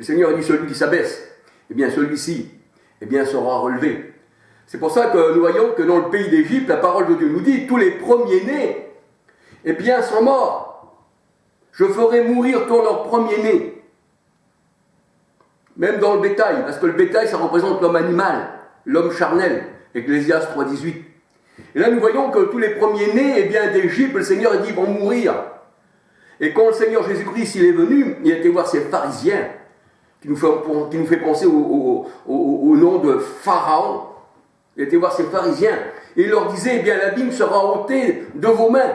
Le Seigneur dit, celui qui s'abaisse, eh bien celui-ci, eh bien sera relevé. C'est pour ça que nous voyons que dans le pays d'Égypte, la parole de Dieu nous dit, tous les premiers-nés, eh bien sont morts. Je ferai mourir tous leurs premiers-nés. Même dans le bétail, parce que le bétail, ça représente l'homme animal, l'homme charnel, Ecclésiaste 3,18. Et là, nous voyons que tous les premiers-nés, eh bien, d'Égypte, le Seigneur dit, vont mourir. Et quand le Seigneur Jésus-Christ, il est venu, il a été voir ces pharisiens, qui nous fait penser au nom de Pharaon. Il a été voir ces pharisiens, et il leur disait, eh bien, la vigne sera ôtée de vos mains,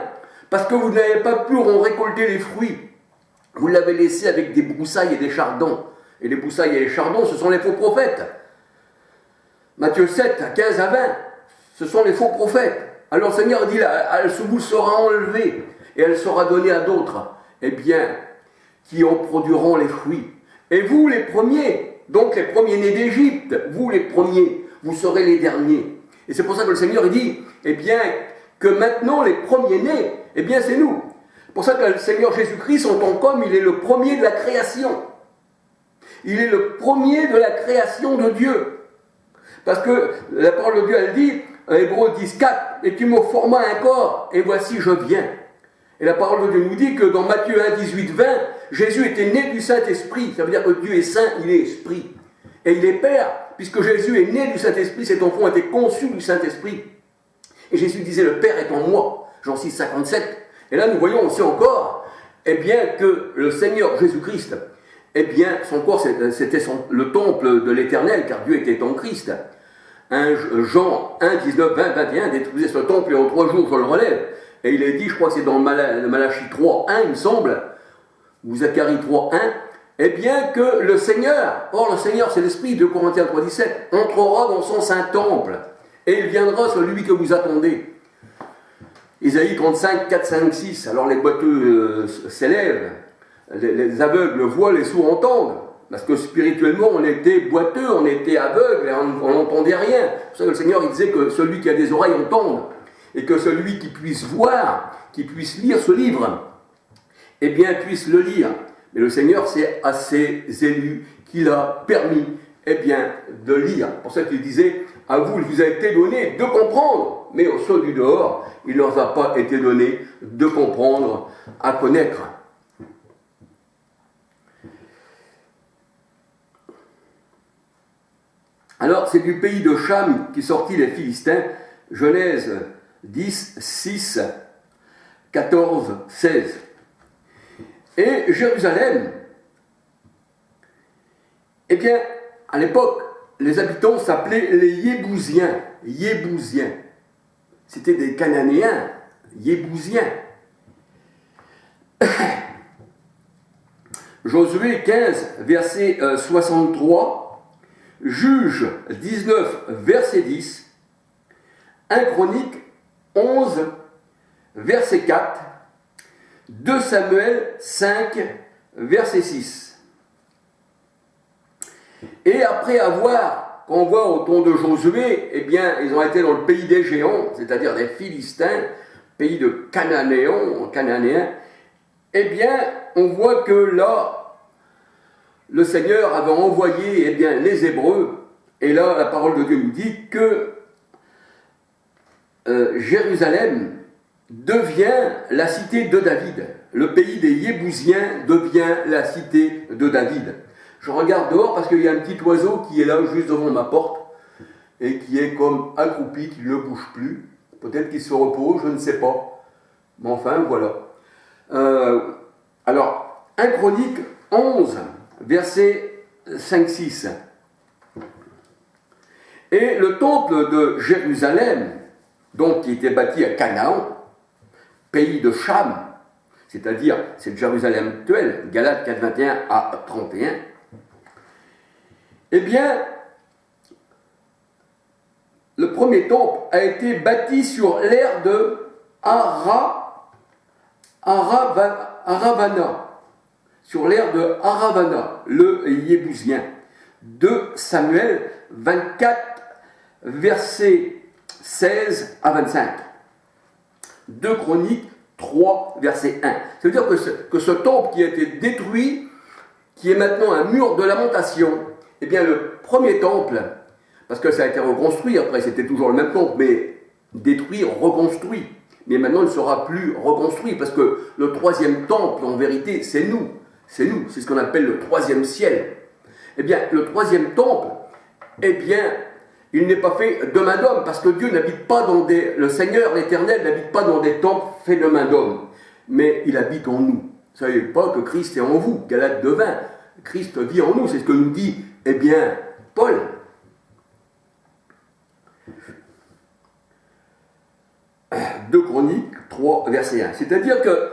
parce que vous n'avez pas pu en récolter les fruits. Vous l'avez laissé avec des broussailles et des chardons. Et les broussailles et les chardons, ce sont les faux prophètes. Matthieu 7, 15 à 20, ce sont les faux prophètes. Alors le Seigneur dit, elle vous sera enlevée, et elle sera donnée à d'autres, eh bien, qui en produiront les fruits. Et vous, les premiers, donc les premiers-nés d'Égypte, vous les premiers, vous serez les derniers. Et c'est pour ça que le Seigneur dit, eh bien, que maintenant les premiers-nés, eh bien, c'est nous. C'est pour ça que le Seigneur Jésus-Christ, en tant qu'homme, il est le premier de la création. Il est le premier de la création de Dieu. Parce que la parole de Dieu, elle dit, Hébreux 10, 4, et tu me formas un corps, et voici je viens. Et la parole de Dieu nous dit que dans Matthieu 1, 18, 20, Jésus était né du Saint-Esprit. Ça veut dire que Dieu est saint, il est esprit. Et il est Père, puisque Jésus est né du Saint-Esprit, cet enfant a été conçu du Saint-Esprit. Et Jésus disait, le Père est en moi, Jean 6, 57. Et là, nous voyons aussi encore, eh bien, que le Seigneur Jésus-Christ, eh bien, son corps, c'était le temple de l'Éternel, car Dieu était en Christ. Jean 1, 19, 20, 21, détruisez ce temple et en 3 jours je le relève. Et il est dit, je crois que c'est dans Malachie 3, 1, il me semble, ou Zacharie 3, 1, eh bien que le Seigneur, or le Seigneur c'est l'Esprit, 2 Corinthiens 3, 17, entrera dans son saint temple, et il viendra celui que vous attendez. Isaïe 35, 4, 5, 6, alors les boiteux s'élèvent, les aveugles voient, les sourds entendent. Parce que spirituellement, on était boiteux, on était aveugle, on n'entendait rien. C'est pour ça que le Seigneur il disait que celui qui a des oreilles entende. Et que celui qui puisse voir, qui puisse lire ce livre, eh bien, puisse le lire. Mais le Seigneur, c'est à ses élus qu'il a permis, eh bien, de lire. C'est pour ça qu'il disait, à vous, il vous a été donné de comprendre. Mais aux ceux du dehors, il ne leur a pas été donné de comprendre, à connaître. Alors, c'est du pays de Cham qui sortit les Philistins, Genèse 10, 6, 14, 16. Et Jérusalem, eh bien, à l'époque, les habitants s'appelaient les Yébousiens. Yébousiens. C'était des Cananéens, Yébousiens. Josué 15, verset 63. Juge 19, verset 10, 1 Chronique 11, verset 4, 2 Samuel 5, verset 6. Et après avoir, quand on voit au temps de Josué, eh bien, ils ont été dans le pays des géants, c'est-à-dire des Philistins, pays de Cananéens, eh bien, on voit que là, le Seigneur avait envoyé eh bien, les Hébreux, et là la parole de Dieu nous dit que Jérusalem devient la cité de David. Le pays des Yébousiens devient la cité de David. Je regarde dehors parce qu'il y a un petit oiseau qui est là juste devant ma porte et qui est comme accroupi, qui ne bouge plus. Peut-être qu'il se repose, je ne sais pas. Mais enfin, voilà. Alors, 1 Chronique 11, verset 5-6. Et le temple de Jérusalem, donc qui était bâti à Canaan, pays de Cham, c'est-à-dire c'est Jérusalem actuelle, Galates 4, 21 à 31, eh bien, le premier temple a été bâti sur l'aire de Aravana, sur l'aire de Aravana, le Yébusien. 2 Samuel 24, versets 16 à 25. 2 Chroniques 3, verset 1. Ça veut dire que ce temple qui a été détruit, qui est maintenant un mur de lamentation, eh bien le premier temple, parce que ça a été reconstruit, après c'était toujours le même temple, mais détruit, reconstruit. Mais maintenant il ne sera plus reconstruit, parce que le troisième temple, en vérité, c'est nous. C'est nous, c'est ce qu'on appelle le troisième ciel. Eh bien, le troisième temple, eh bien, il n'est pas fait de main d'homme, parce que Dieu n'habite pas dans des... Le Seigneur, l'Éternel, n'habite pas dans des temples faits de main d'homme, mais il habite en nous. Vous ne savez pas que Christ est en vous, Galates 2:20. Christ vit en nous, c'est ce que nous dit, eh bien, Paul. Deux Chroniques 3, verset 1. C'est-à-dire que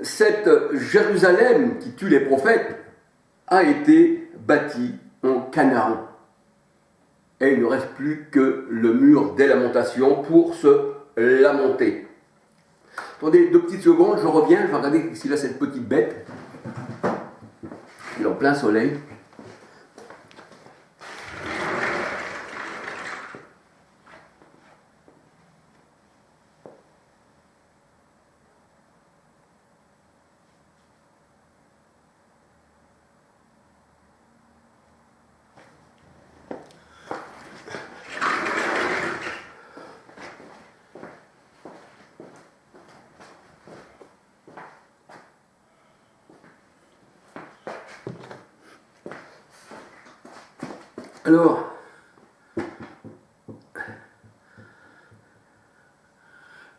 cette Jérusalem qui tue les prophètes a été bâtie en Canaan. Et il ne reste plus que le mur des lamentations pour se lamenter. Attendez 2 petites secondes, je reviens, je vais regarder s'il a cette petite bête. Il est en plein soleil. Alors,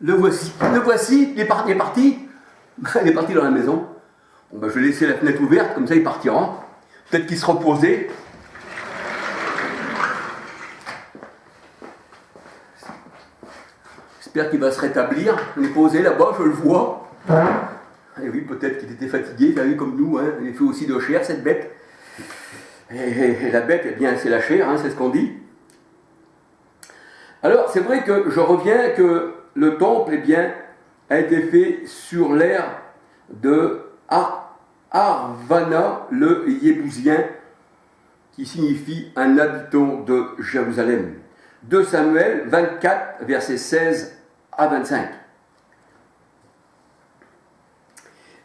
le voici, il est parti. Il est parti dans la maison. Bon, ben, je vais laisser la fenêtre ouverte, comme ça il partira. Peut-être qu'il se reposait. J'espère qu'il va se rétablir. Il est posé là-bas, je le vois. Et oui, peut-être qu'il était fatigué, comme nous, hein. Il est fait aussi de chair, cette bête. Et la bête, eh bien, c'est la chair, hein, c'est ce qu'on dit. Alors, c'est vrai que je reviens que le temple, eh bien, a été fait sur l'aire de Arvana, le Yébusien, qui signifie un habitant de Jérusalem. 2 Samuel 24, versets 16 à 25.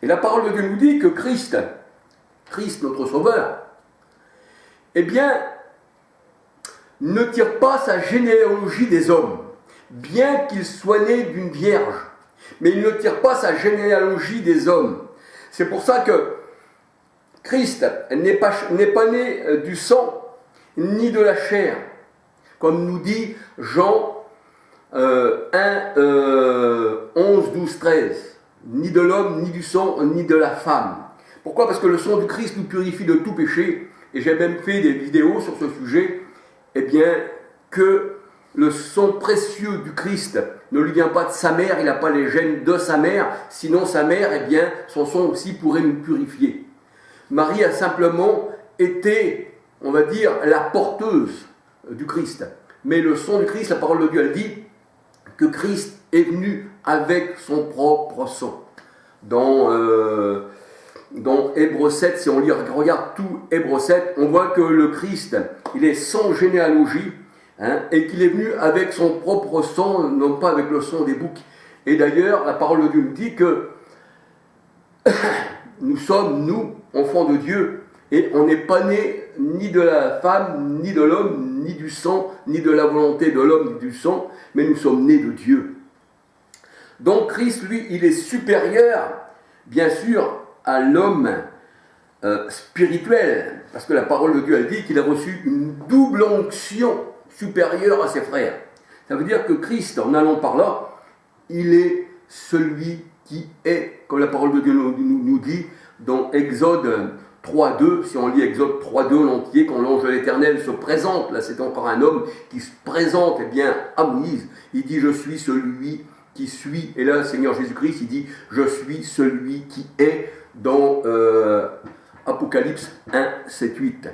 Et la parole de Dieu nous dit que Christ notre Sauveur, eh bien, ne tire pas sa généalogie des hommes, bien qu'il soit né d'une vierge, mais il ne tire pas sa généalogie des hommes. C'est pour ça que Christ n'est pas né du sang, ni de la chair, comme nous dit Jean 1, 11, 12, 13, ni de l'homme, ni du sang, ni de la femme. Pourquoi ? Parce que le sang du Christ nous purifie de tout péché. Et j'ai même fait des vidéos sur ce sujet, eh bien, que le sang précieux du Christ ne lui vient pas de sa mère, il n'a pas les gènes de sa mère, sinon sa mère, eh bien, son sang aussi pourrait nous purifier. Marie a simplement été, on va dire, la porteuse du Christ. Mais le sang du Christ, la parole de Dieu, elle dit que Christ est venu avec son propre sang. Dans Hébreux 7, si on regarde tout Hébreux 7, on voit que le Christ, il est sans généalogie, hein, et qu'il est venu avec son propre sang, non pas avec le sang des boucs. Et d'ailleurs, la parole de Dieu nous dit que nous sommes, nous, enfants de Dieu, et on n'est pas nés ni de la femme, ni de l'homme, ni du sang, ni de la volonté de l'homme, ni du sang, mais nous sommes nés de Dieu. Donc Christ, lui, il est supérieur, bien sûr, à l'homme spirituel, parce que la parole de Dieu, elle dit qu'il a reçu une double onction supérieure à ses frères. Ça veut dire que Christ, en allant par là, il est celui qui est, comme la parole de Dieu nous dit, dans Exode 3.2, si on lit Exode 3.2 en entier, quand l'ange de l'Éternel se présente, là c'est encore un homme qui se présente, eh bien, à Moïse, il dit « Je suis celui qui suis », et là, le Seigneur Jésus-Christ, il dit « Je suis celui qui est », dans Apocalypse 1, 7, 8.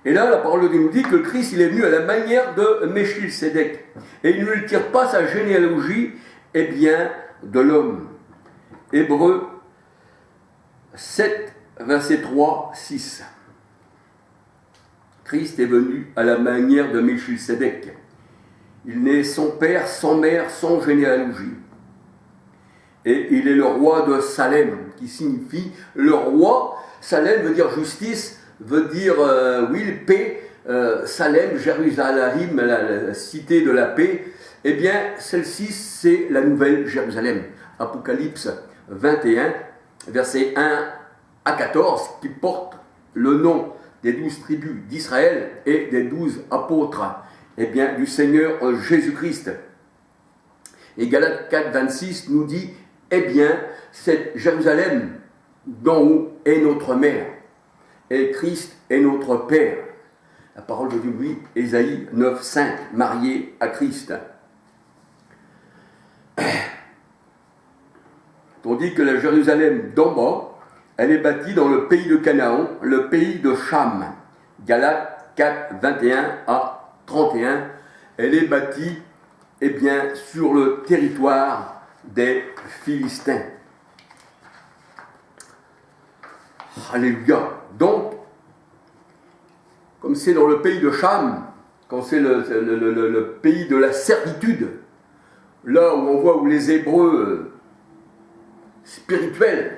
Et là, la parole de Dieu nous dit que le Christ, il est venu à la manière de Melchisédek. Et il ne lui tire pas sa généalogie, eh bien, de l'homme. Hébreux 7, verset 3, 6. Christ est venu à la manière de Melchisédek. Il n'est sans père, sans mère, sans généalogie. Et il est le roi de Salem, qui signifie le roi. Salem veut dire justice, veut dire paix. Salem, Jérusalem, la cité de la paix. Eh bien, celle-ci, c'est la nouvelle Jérusalem. Apocalypse 21, versets 1 à 14, qui porte le nom des 12 tribus d'Israël et des 12 apôtres, eh bien, du Seigneur Jésus-Christ. Et Galates 4, 26 nous dit, eh bien, cette Jérusalem d'en haut est notre mère, et Christ est notre Père. La parole de Dieu, oui, Ésaïe 9, 5, marié à Christ. Tandis que la Jérusalem d'en bas, elle est bâtie dans le pays de Canaan, le pays de Cham. Galates 4, 21 à 31. Elle est bâtie, eh bien, sur le territoire des Philistins. Alléluia. Donc, comme c'est dans le pays de Cham, quand c'est le pays de la servitude, là où on voit où les Hébreux spirituels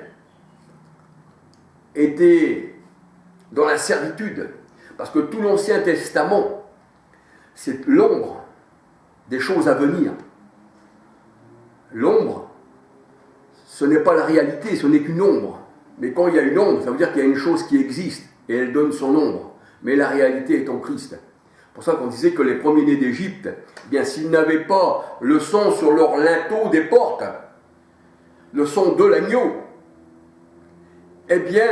étaient dans la servitude, parce que tout l'Ancien Testament, c'est l'ombre des choses à venir. L'ombre, ce n'est pas la réalité, ce n'est qu'une ombre. Mais quand il y a une ombre, ça veut dire qu'il y a une chose qui existe, et elle donne son ombre. Mais la réalité est en Christ. C'est pour ça qu'on disait que les premiers-nés d'Égypte, eh bien, s'ils n'avaient pas le sang sur leur linteau des portes, le sang de l'agneau, eh bien,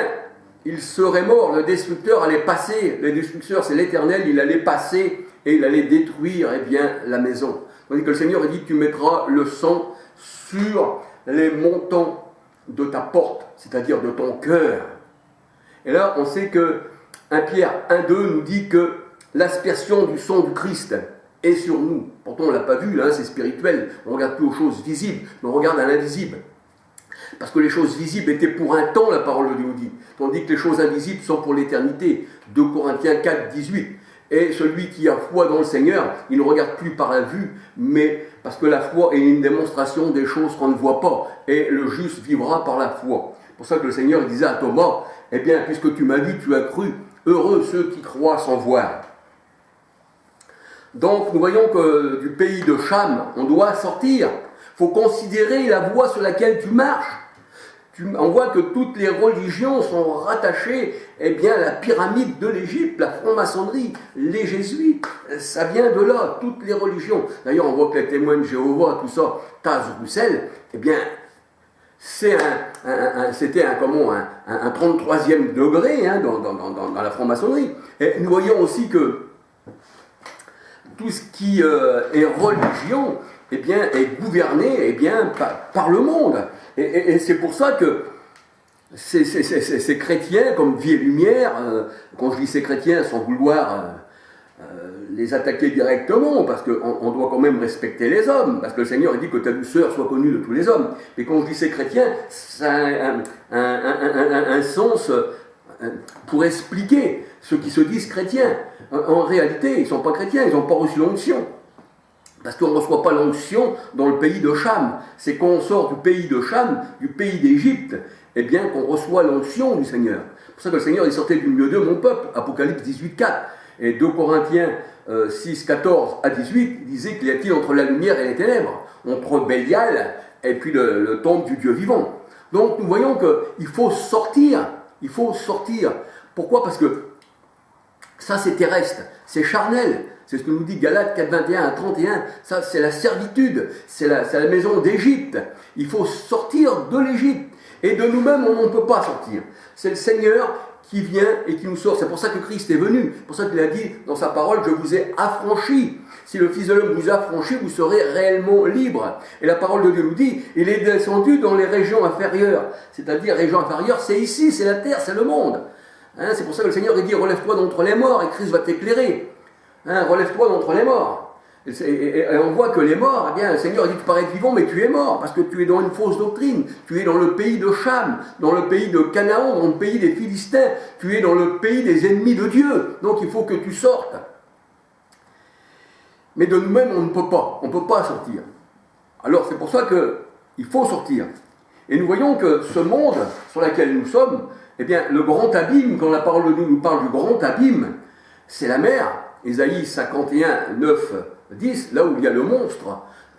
ils seraient morts. Le destructeur allait passer. Le destructeur, c'est l'Éternel, il allait passer et il allait détruire, eh bien, la maison. Tandis que le Seigneur dit, tu mettras le sang sur les montants de ta porte, c'est-à-dire de ton cœur. Et là, on sait que 1 Pierre 1,2 nous dit que l'aspersion du sang du Christ est sur nous. Pourtant, on ne l'a pas vu, là, c'est spirituel. On ne regarde plus aux choses visibles, mais on regarde à l'invisible. Parce que les choses visibles étaient pour un temps, la parole de Dieu dit. Tandis que les choses invisibles sont pour l'éternité. 2 Corinthiens 4, 18. Et celui qui a foi dans le Seigneur, il ne regarde plus par la vue, mais parce que la foi est une démonstration des choses qu'on ne voit pas. Et le juste vivra par la foi. C'est pour ça que le Seigneur disait à Thomas, eh bien, puisque tu m'as vu, tu as cru. Heureux ceux qui croient sans voir. Donc, nous voyons que du pays de Cham, on doit sortir. Il faut considérer la voie sur laquelle tu marches. On voit que toutes les religions sont rattachées, eh bien, à la pyramide de l'Égypte, la franc-maçonnerie, les jésuites, ça vient de là, toutes les religions. D'ailleurs, on voit que les témoins de Jéhovah, tout ça, Taz Roussel, eh bien, c'était un 33e degré hein, dans la franc-maçonnerie. Et nous voyons aussi que tout ce qui est religion, eh bien, est gouverné eh bien, par le monde. Et c'est pour ça que ces chrétiens, comme Vie et Lumière, quand je dis ces chrétiens, sans vouloir les attaquer directement, parce qu'on doit quand même respecter les hommes, parce que le Seigneur dit que ta douceur soit connue de tous les hommes. Mais quand je dis ces chrétiens, ça a un sens pour expliquer ceux qui se disent chrétiens. En réalité, ils ne sont pas chrétiens, ils n'ont pas reçu l'onction. Parce qu'on ne reçoit pas l'onction dans le pays de Cham. C'est quand on sort du pays de Cham, du pays d'Égypte, eh bien qu'on reçoit l'onction du Seigneur. C'est pour ça que le Seigneur est sorti du milieu d'eux, mon peuple, Apocalypse 18, 4. Et 2 Corinthiens 6, 14 à 18 disait qu'il y a-t-il entre la lumière et les ténèbres, entre Bélial et puis le temple du Dieu vivant. Donc nous voyons qu'il faut sortir, il faut sortir. Pourquoi ? Parce que ça c'est terrestre, c'est charnel. C'est ce que nous dit Galates 4, 21 à 31. Ça, c'est la servitude. C'est la maison d'Égypte. Il faut sortir de l'Égypte. Et de nous-mêmes, on ne peut pas sortir. C'est le Seigneur qui vient et qui nous sort. C'est pour ça que Christ est venu. C'est pour ça qu'il a dit dans sa parole, je vous ai affranchis. Si le Fils de l'homme vous a affranchis, vous serez réellement libre. Et la parole de Dieu nous dit, il est descendu dans les régions inférieures. C'est-à-dire, régions inférieures, c'est ici, c'est la terre, c'est le monde. Hein, c'est pour ça que le Seigneur dit, relève-toi d'entre les morts et Christ va t'éclairer. Hein, relève-toi d'entre les morts. Et on voit que les morts, eh bien, le Seigneur dit, tu parais vivant, mais tu es mort, parce que tu es dans une fausse doctrine. Tu es dans le pays de Cham, dans le pays de Canaan, dans le pays des Philistins. Tu es dans le pays des ennemis de Dieu. Donc il faut que tu sortes. Mais de nous-mêmes, on ne peut pas. On ne peut pas sortir. Alors c'est pour ça qu'il faut sortir. Et nous voyons que ce monde sur lequel nous sommes, eh bien, le grand abîme, quand la parole de Dieu nous parle du grand abîme, c'est la mer. Ésaïe 51, 9, 10, là où il y a le monstre.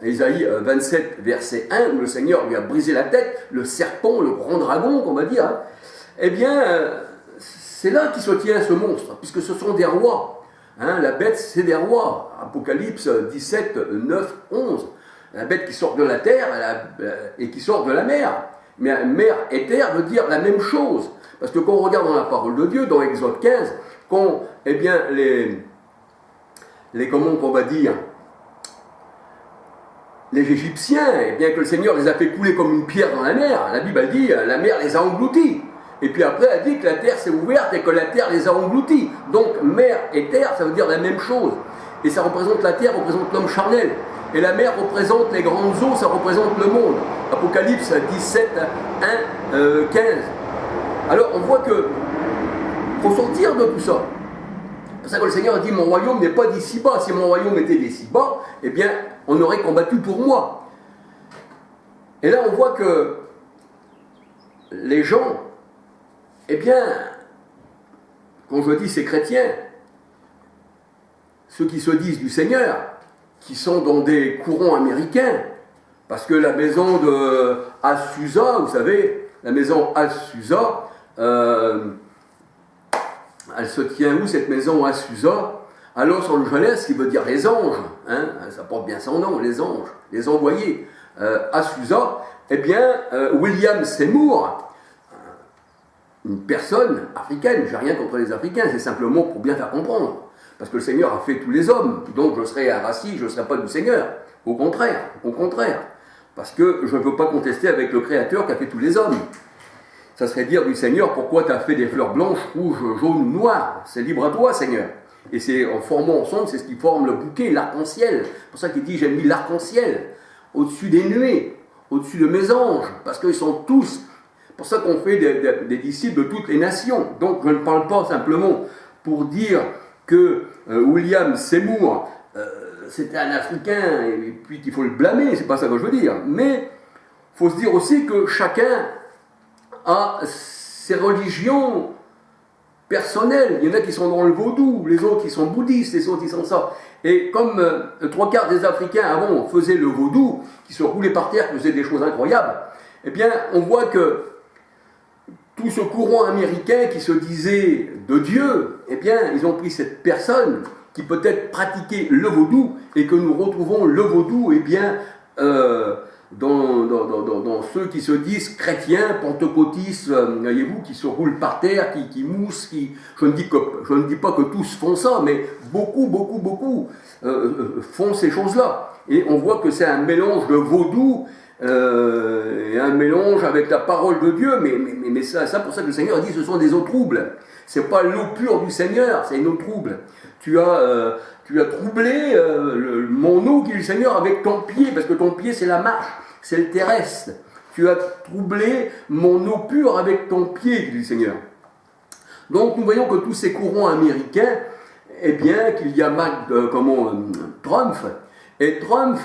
Ésaïe 27, verset 1, où le Seigneur lui a brisé la tête, le serpent, le grand dragon, qu'on va dire. Hein. Eh bien, c'est là qu'il se tient ce monstre, puisque ce sont des rois. Hein, la bête, c'est des rois. Apocalypse 17, 9, 11. La bête qui sort de la terre et qui sort de la mer. Mais mer et terre veut dire la même chose. Parce que quand on regarde dans la parole de Dieu, dans Exode 15, quand, eh bien, comment on va dire, les Égyptiens, eh bien que le Seigneur les a fait couler comme une pierre dans la mer, la Bible elle dit, la mer les a engloutis. Et puis après, elle dit que la terre s'est ouverte et que la terre les a engloutis. Donc, mer et terre, ça veut dire la même chose. Et ça représente la terre, représente l'homme charnel. Et la mer représente les grandes eaux, ça représente le monde. Apocalypse 17, 1, 15. Alors, on voit que faut sortir de tout ça. C'est pour ça que le Seigneur a dit, mon royaume n'est pas d'ici-bas. Si mon royaume était d'ici-bas, eh bien, on aurait combattu pour moi. Et là, on voit que les gens, eh bien, quand je dis ces chrétiens, ceux qui se disent du Seigneur, qui sont dans des courants américains, parce que la maison de Azusa, vous savez, la maison Azusa, elle se tient où cette maison Azusa? À Los Angeles, qui veut dire les anges, hein, ça porte bien son nom, les anges, les envoyés. Azusa, eh bien, William Seymour, une personne africaine, j'ai rien contre les Africains, c'est simplement pour bien faire comprendre. Parce que le Seigneur a fait tous les hommes, donc je serai un raciste, je ne serai pas du Seigneur. Au contraire. Parce que je ne veux pas contester avec le Créateur qui a fait tous les hommes. Ça serait dire du Seigneur, pourquoi tu as fait des fleurs blanches, rouges, jaunes, noires? C'est libre à toi, Seigneur. Et c'est en formant ensemble, c'est ce qui forme le bouquet, l'arc-en-ciel. C'est pour ça qu'il dit, j'ai mis l'arc-en-ciel au-dessus des nuées, au-dessus de mes anges, parce qu'ils sont tous. C'est pour ça qu'on fait des disciples de toutes les nations. Donc je ne parle pas simplement pour dire que William Seymour, c'était un Africain, et puis qu'il faut le blâmer, c'est pas ça que je veux dire. Mais il faut se dire aussi que chacun a ses religions personnelles. Il y en a qui sont dans le vaudou, les autres qui sont bouddhistes, les autres qui sont ça. Et comme 3/4 des Africains avant faisaient le vaudou, qui se roulaient par terre, qui faisaient des choses incroyables, eh bien on voit que tout ce courant américain qui se disait de Dieu, eh bien, ils ont pris cette personne qui peut-être pratiquait le vaudou et que nous retrouvons le vaudou, eh bien, dans ceux qui se disent chrétiens, pentecôtistes, voyez-vous, qui se roulent par terre, qui moussent, je ne dis pas que tous font ça, mais beaucoup font ces choses-là. Et on voit que c'est un mélange de vaudou et un mélange avec la parole de Dieu, mais ça pour ça que le Seigneur a dit ce sont des eaux troubles. C'est pas l'eau pure du Seigneur, c'est une eau trouble. Tu as troublé mon eau, dit le Seigneur, avec ton pied, parce que ton pied c'est la marche, c'est le terrestre. Tu as troublé mon eau pure avec ton pied, dit le Seigneur. Donc nous voyons que tous ces courants américains, eh bien qu'il y a Trump. Et Trump,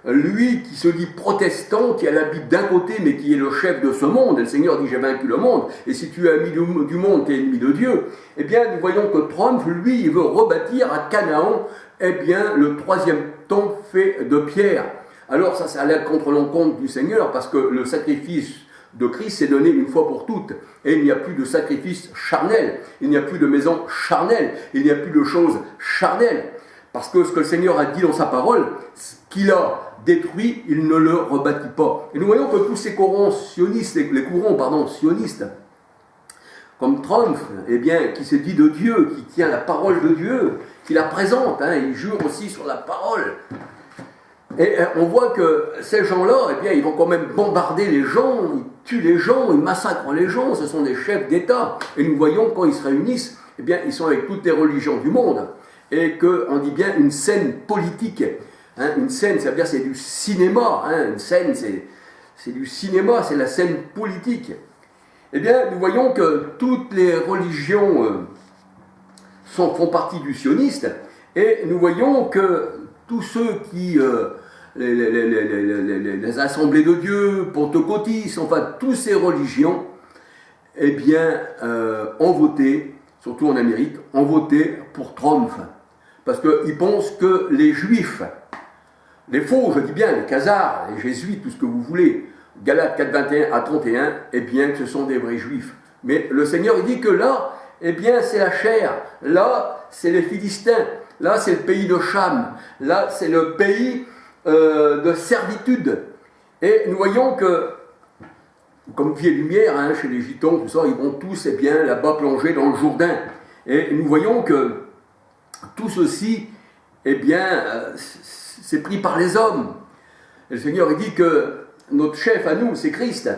lui qui se dit protestant, qui a la Bible d'un côté, mais qui est le chef de ce monde, et le Seigneur dit j'ai vaincu le monde, et si tu es ami du monde, tu es ennemi de Dieu, eh bien nous voyons que Trump, lui, il veut rebâtir à Canaan, eh bien le 3e temple fait de pierre. Alors ça allait contre l'encontre du Seigneur, parce que le sacrifice de Christ s'est donné une fois pour toutes, et il n'y a plus de sacrifice charnel, il n'y a plus de maison charnelle, il n'y a plus de choses charnelles. Parce que ce que le Seigneur a dit dans sa parole, ce qu'il a détruit, il ne le rebâtit pas. Et nous voyons que tous ces courants sionistes, sionistes, comme Trump, eh bien, qui se dit de Dieu, qui tient la parole de Dieu, qui la présente, il jure aussi sur la parole. Et on voit que ces gens-là, eh bien, ils vont quand même bombarder les gens, ils tuent les gens, ils massacrent les gens, ce sont des chefs d'État. Et nous voyons quand ils se réunissent, eh bien, ils sont avec toutes les religions du monde. Et qu'on dit bien une scène politique. Une scène, ça veut dire c'est du cinéma. Une scène, c'est du cinéma, c'est la scène politique. Eh bien, nous voyons que toutes les religions font partie du sioniste, et nous voyons que tous ceux qui les assemblées de Dieu, pentecôtistes, enfin, toutes ces religions, eh bien, ont voté, surtout en Amérique, ont voté pour Trump. Parce qu'ils pensent que les Juifs, les faux, je dis bien, les Khazars, les Jésuites, tout ce que vous voulez, Galates 4, 21 à 31, eh bien, que ce sont des vrais Juifs. Mais le Seigneur, il dit que là, eh bien, c'est la chair. Là, c'est les Philistins. Là, c'est le pays de Cham. Là, c'est le pays de servitude. Et nous voyons que, comme vie et lumière, hein, chez les Gitans, tout ça, ils vont tous, eh bien, là-bas plonger dans le Jourdain. Et nous voyons que tout ceci, eh bien, c'est pris par les hommes. Et le Seigneur, il dit que notre chef à nous, c'est Christ.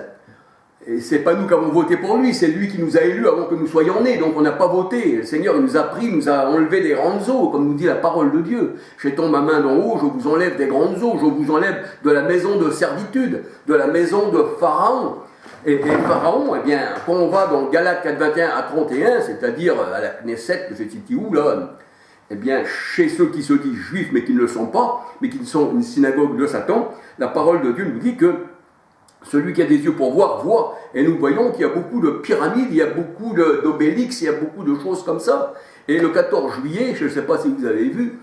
Et c'est pas nous qui avons voté pour lui, c'est lui qui nous a élus avant que nous soyons nés. Donc on n'a pas voté. Le Seigneur, il nous a pris, nous a enlevé des grandes eaux, comme nous dit la parole de Dieu. J'étends ma main d'en haut, je vous enlève des grandes eaux, je vous enlève de la maison de servitude, de la maison de Pharaon. Et Pharaon, eh bien, quand on va dans Galates 4, 21 à 31, c'est-à-dire à la Knesset, je sais où là, eh bien, chez ceux qui se disent juifs mais qui ne le sont pas, mais qui sont une synagogue de Satan, la parole de Dieu nous dit que celui qui a des yeux pour voir, voit. Et nous voyons qu'il y a beaucoup de pyramides, il y a beaucoup d'obélix, il y a beaucoup de choses comme ça. Et le 14 juillet, je ne sais pas si vous avez vu,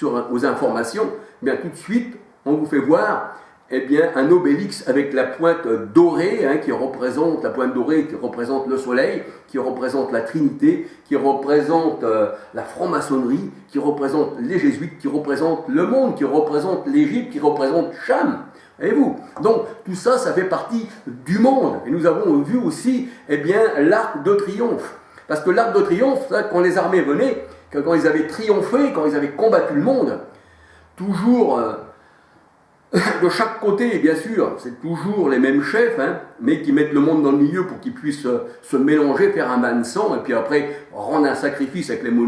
aux informations, eh bien tout de suite, on vous fait voir eh bien, un obélix avec la pointe dorée, hein, qui représente la pointe dorée, qui représente le soleil, qui représente la Trinité, qui représente la franc-maçonnerie, qui représente les jésuites, qui représente le monde, qui représente l'Égypte, qui représente Cham. Voyez-vous? Donc, tout ça, ça fait partie du monde. Et nous avons vu aussi, eh bien, l'arc de triomphe. Parce que l'arc de triomphe, ça, quand les armées venaient, quand ils avaient triomphé, quand ils avaient combattu le monde, toujours, de chaque côté, bien sûr, c'est toujours les mêmes chefs, hein, mais qui mettent le monde dans le milieu pour qu'ils puissent se mélanger, faire un bain de sang, et puis après, rendre un sacrifice avec les